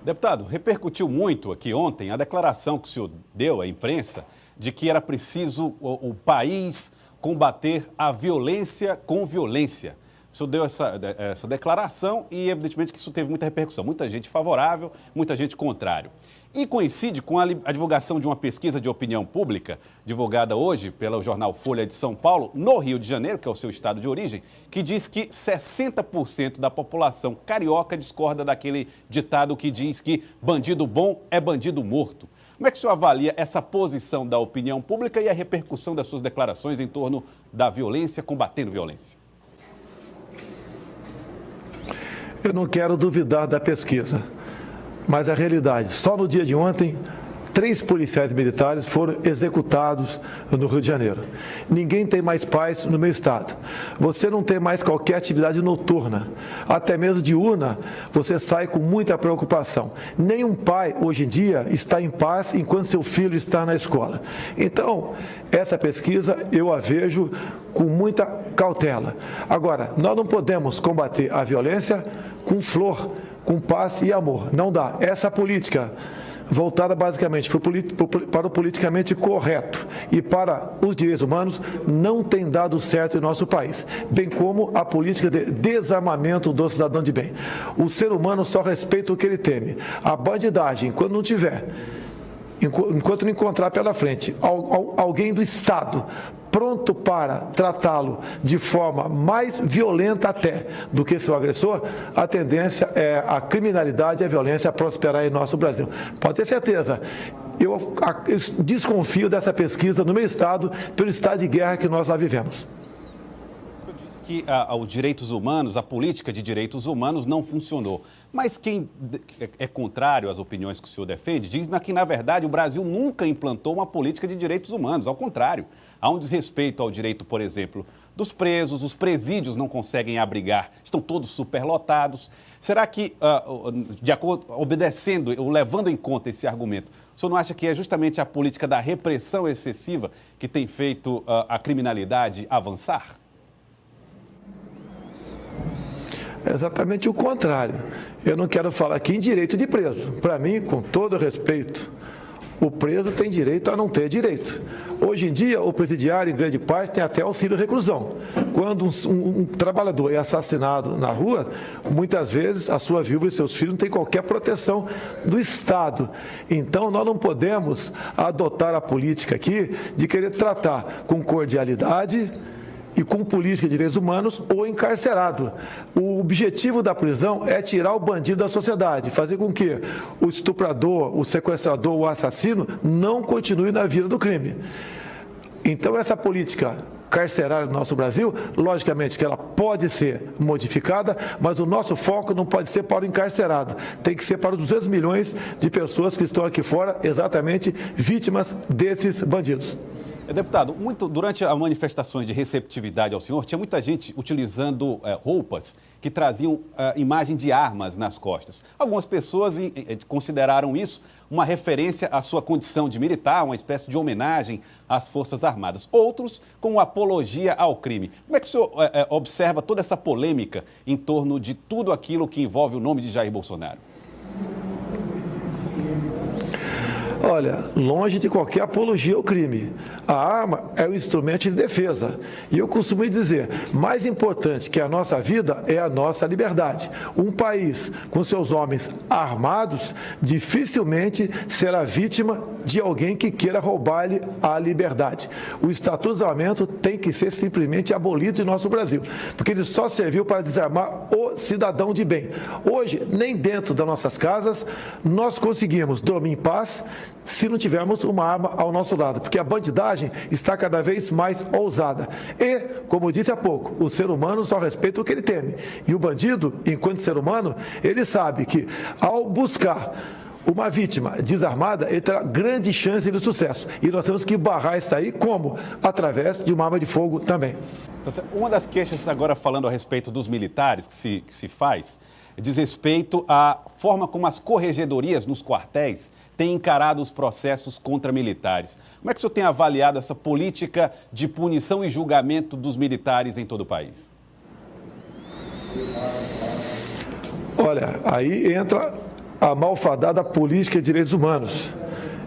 Deputado, repercutiu muito aqui ontem a declaração que o senhor deu à imprensa de que era preciso o país combater a violência com violência. O senhor deu essa declaração e, evidentemente, que isso teve muita repercussão. Muita gente favorável, muita gente contrário. E coincide com a divulgação de uma pesquisa de opinião pública, divulgada hoje pelo jornal Folha de São Paulo, no Rio de Janeiro, que é o seu estado de origem, que diz que 60% da população carioca discorda daquele ditado que diz que bandido bom é bandido morto. Como é que o senhor avalia essa posição da opinião pública e a repercussão das suas declarações em torno da violência, combatendo violência? Eu não quero duvidar da pesquisa, mas a realidade, só no dia de ontem, 3 policiais militares foram executados no Rio de Janeiro. Ninguém tem mais paz no meu estado. Você não tem mais qualquer atividade noturna, até mesmo diurna, você sai com muita preocupação. Nenhum pai, hoje em dia, está em paz enquanto seu filho está na escola. Então, essa pesquisa eu a vejo com muita cautela. Agora, nós não podemos combater a violência com com paz e amor. Não dá. Essa política voltada basicamente para o politicamente correto e para os direitos humanos não tem dado certo em nosso país, bem como a política de desarmamento do cidadão de bem. O ser humano só respeita o que ele teme. A bandidagem, quando não tiver, enquanto não encontrar pela frente alguém do Estado pronto para tratá-lo de forma mais violenta até do que seu agressor, a tendência é a criminalidade e a violência prosperar em nosso Brasil. Pode ter certeza, eu desconfio dessa pesquisa no meu estado, pelo estado de guerra que nós lá vivemos. Que os direitos humanos, a política de direitos humanos não funcionou. Mas quem é contrário às opiniões que o senhor defende, diz que, na verdade, o Brasil nunca implantou uma política de direitos humanos. Ao contrário, há um desrespeito ao direito, por exemplo, dos presos, os presídios não conseguem abrigar, estão todos superlotados. Será que, obedecendo ou levando em conta esse argumento, o senhor não acha que é justamente a política da repressão excessiva que tem feito a criminalidade avançar? É exatamente o contrário. Eu não quero falar aqui em direito de preso. Para mim, com todo respeito, o preso tem direito a não ter direito. Hoje em dia, o presidiário, em grande parte, tem até auxílio reclusão. Quando um trabalhador é assassinado na rua, muitas vezes a sua viúva e seus filhos não têm qualquer proteção do Estado. Então, nós não podemos adotar a política aqui de querer tratar com cordialidade e com política de direitos humanos ou encarcerado. O objetivo da prisão é tirar o bandido da sociedade, fazer com que o estuprador, o sequestrador, o assassino não continue na vida do crime. Então, essa política carcerária no nosso Brasil, logicamente que ela pode ser modificada, mas o nosso foco não pode ser para o encarcerado, tem que ser para os 200 milhões de pessoas que estão aqui fora, exatamente vítimas desses bandidos. Deputado, durante as manifestações de receptividade ao senhor, tinha muita gente utilizando roupas que traziam imagem de armas nas costas. Algumas pessoas consideraram isso uma referência à sua condição de militar, uma espécie de homenagem às Forças Armadas. Outros, como apologia ao crime. Como é que o senhor observa toda essa polêmica em torno de tudo aquilo que envolve o nome de Jair Bolsonaro? Olha, longe de qualquer apologia ao crime. A arma é um instrumento de defesa. E eu costumo dizer, mais importante que a nossa vida é a nossa liberdade. Um país com seus homens armados dificilmente será vítima de alguém que queira roubar-lhe a liberdade. O Estatuto de Desarmamento tem que ser simplesmente abolido em nosso Brasil, porque ele só serviu para desarmar o cidadão de bem. Hoje, nem dentro das nossas casas, nós conseguimos dormir em paz se não tivermos uma arma ao nosso lado, porque a bandidagem está cada vez mais ousada. E, como eu disse há pouco, o ser humano só respeita o que ele teme. E o bandido, enquanto ser humano, ele sabe que ao buscar uma vítima desarmada, ele terá grande chance de sucesso. E nós temos que barrar isso aí, como? Através de uma arma de fogo também. Uma das queixas, agora falando a respeito dos militares que se faz, diz respeito à forma como as corregedorias nos quartéis têm encarado os processos contra militares. Como é que o senhor tem avaliado essa política de punição e julgamento dos militares em todo o país? Olha, aí entra a malfadada política de direitos humanos,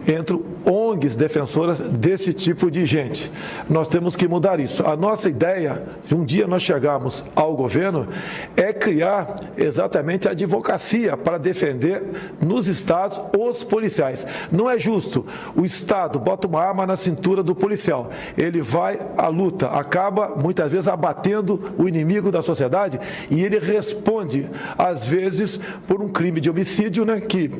entre ONGs defensoras desse tipo de gente. Nós temos que mudar isso. A nossa ideia, de um dia nós chegarmos ao governo, é criar exatamente a advocacia para defender nos estados os policiais. Não é justo. O Estado bota uma arma na cintura do policial. Ele vai à luta, acaba muitas vezes abatendo o inimigo da sociedade e ele responde, às vezes, por um crime de homicídio, né, que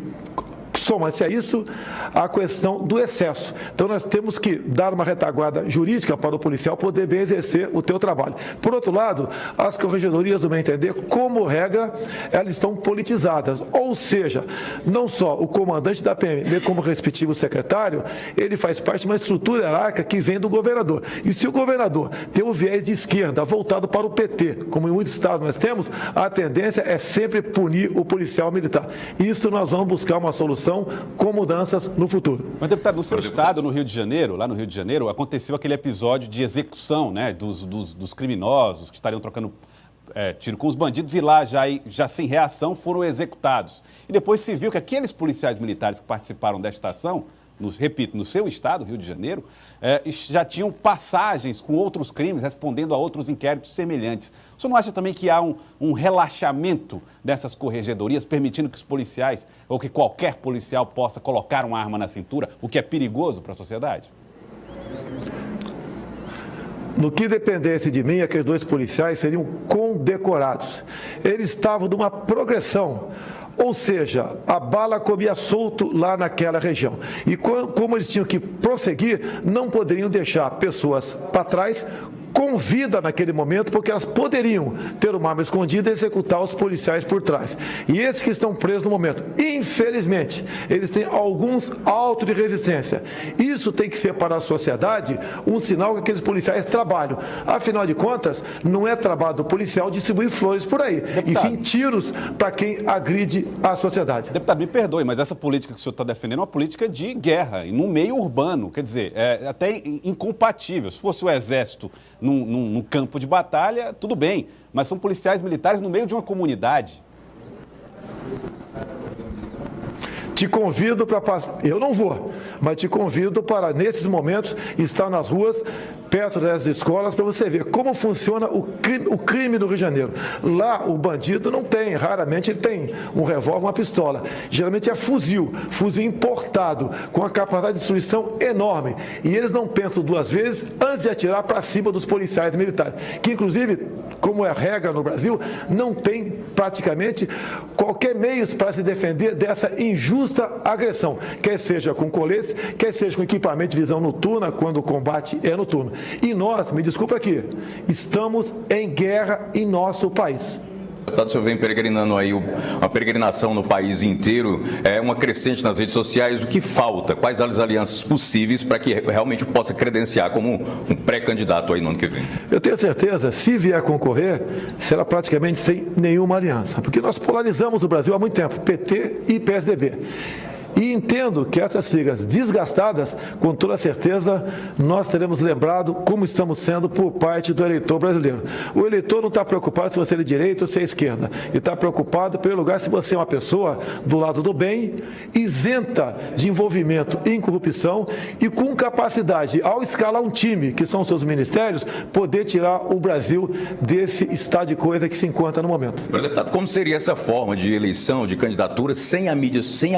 soma-se a isso a questão do excesso. Então, nós temos que dar uma retaguarda jurídica para o policial poder bem exercer o teu trabalho. Por outro lado, as corregedorias, no meu entender, como regra, elas estão politizadas. Ou seja, não só o comandante da PM, como o respectivo secretário, ele faz parte de uma estrutura hierárquica que vem do governador. E se o governador tem um viés de esquerda voltado para o PT, como em muitos estados nós temos, a tendência é sempre punir o policial militar. Isso nós vamos buscar uma solução com mudanças no futuro. Mas, deputado, no seu estado, no Rio de Janeiro, lá no Rio de Janeiro, aconteceu aquele episódio de execução, né, dos criminosos que estariam trocando tiro com os bandidos e lá, já sem reação, foram executados. E depois se viu que aqueles policiais militares que participaram desta ação, repito, no seu estado, Rio de Janeiro, já tinham passagens com outros crimes, respondendo a outros inquéritos semelhantes. O senhor não acha também que há um relaxamento dessas corregedorias, permitindo que os policiais, ou que qualquer policial possa colocar uma arma na cintura, o que é perigoso para a sociedade? No que dependesse de mim, aqueles dois policiais seriam condecorados. Eles estavam numa progressão. Ou seja, a bala comia solto lá naquela região. E como eles tinham que prosseguir, não poderiam deixar pessoas para trás com vida naquele momento, porque elas poderiam ter uma arma escondida e executar os policiais por trás. E esses que estão presos no momento, infelizmente, eles têm alguns autos de resistência. Isso tem que ser para a sociedade um sinal que aqueles policiais trabalham. Afinal de contas, não é trabalho do policial distribuir flores por aí, deputado, e sim tiros para quem agride a sociedade. Deputado, me perdoe, mas essa política que o senhor está defendendo é uma política de guerra, no meio urbano, quer dizer, é até incompatível. Se fosse o exército num campo de batalha, tudo bem, mas são policiais militares no meio de uma comunidade. Te convido para passar, eu não vou, mas te convido para, nesses momentos, estar nas ruas, perto das escolas, para você ver como funciona o crime no Rio de Janeiro. Lá, o bandido não tem, raramente ele tem um revólver, uma pistola. Geralmente é fuzil importado, com a capacidade de destruição enorme. E eles não pensam duas vezes antes de atirar para cima dos policiais militares, que inclusive, como é a regra no Brasil, não tem praticamente qualquer meio para se defender dessa injusta agressão, quer seja com coletes, quer seja com equipamento de visão noturna, quando o combate é noturno. E nós, me desculpa aqui, estamos em guerra em nosso país. Deputado, o senhor vem peregrinando aí, uma peregrinação no país inteiro, uma crescente nas redes sociais. O que falta? Quais as alianças possíveis para que realmente possa credenciar como um pré-candidato aí no ano que vem? Eu tenho certeza, se vier concorrer, será praticamente sem nenhuma aliança, porque nós polarizamos o Brasil há muito tempo, PT e PSDB. E entendo que essas siglas desgastadas, com toda certeza, nós teremos lembrado como estamos sendo por parte do eleitor brasileiro. O eleitor não está preocupado se você é de direita ou se é esquerda. Ele está preocupado, pelo lugar, se você é uma pessoa do lado do bem, isenta de envolvimento em corrupção e com capacidade, ao escalar um time, que são seus ministérios, poder tirar o Brasil desse estado de coisa que se encontra no momento. Deputado, como seria essa forma de eleição, de candidatura, sem a mídia, sem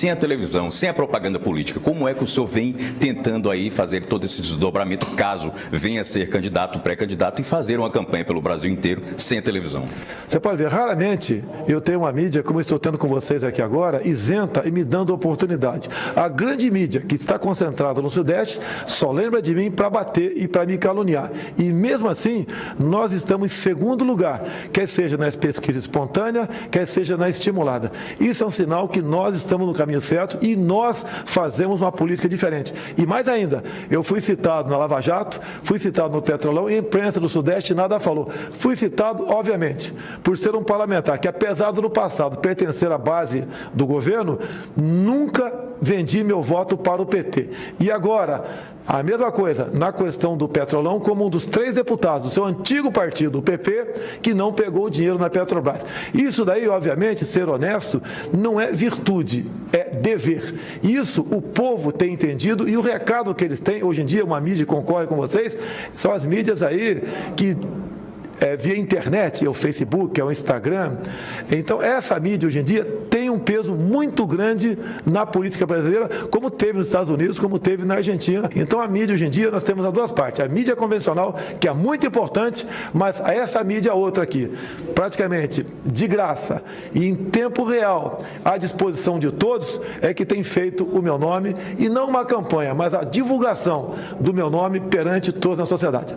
a televisão, sem a propaganda política? Como é que o senhor vem tentando aí fazer todo esse desdobramento, caso venha a ser candidato, pré-candidato, e fazer uma campanha pelo Brasil inteiro sem a televisão? Você pode ver, raramente eu tenho uma mídia, como eu estou tendo com vocês aqui agora, isenta e me dando oportunidade. A grande mídia que está concentrada no Sudeste só lembra de mim para bater e para me caluniar. E mesmo assim, nós estamos em segundo lugar, quer seja na pesquisa espontânea, quer seja na estimulada. Isso é um sinal que nós estamos no caminho certo certo e nós fazemos uma política diferente. E mais ainda, eu fui citado na Lava Jato, fui citado no Petrolão e a imprensa do Sudeste nada falou. Fui citado, obviamente, por ser um parlamentar que, apesar do no passado pertencer à base do governo, nunca vendi meu voto para o PT. E agora, a mesma coisa na questão do Petrolão, como um dos 3 deputados do seu antigo partido, o PP, que não pegou o dinheiro na Petrobras. Isso daí, obviamente, ser honesto, não é virtude, é dever. Isso o povo tem entendido e o recado que eles têm, hoje em dia, uma mídia concorre com vocês, são as mídias aí que via internet, é o Facebook, é o Instagram. Então, essa mídia hoje em dia tem um peso muito grande na política brasileira, como teve nos Estados Unidos, como teve na Argentina. Então, a mídia hoje em dia, nós temos as duas partes. A mídia convencional, que é muito importante, mas essa mídia outra aqui, praticamente de graça e em tempo real, à disposição de todos, é que tem feito o meu nome, e não uma campanha, mas a divulgação do meu nome perante todos na sociedade.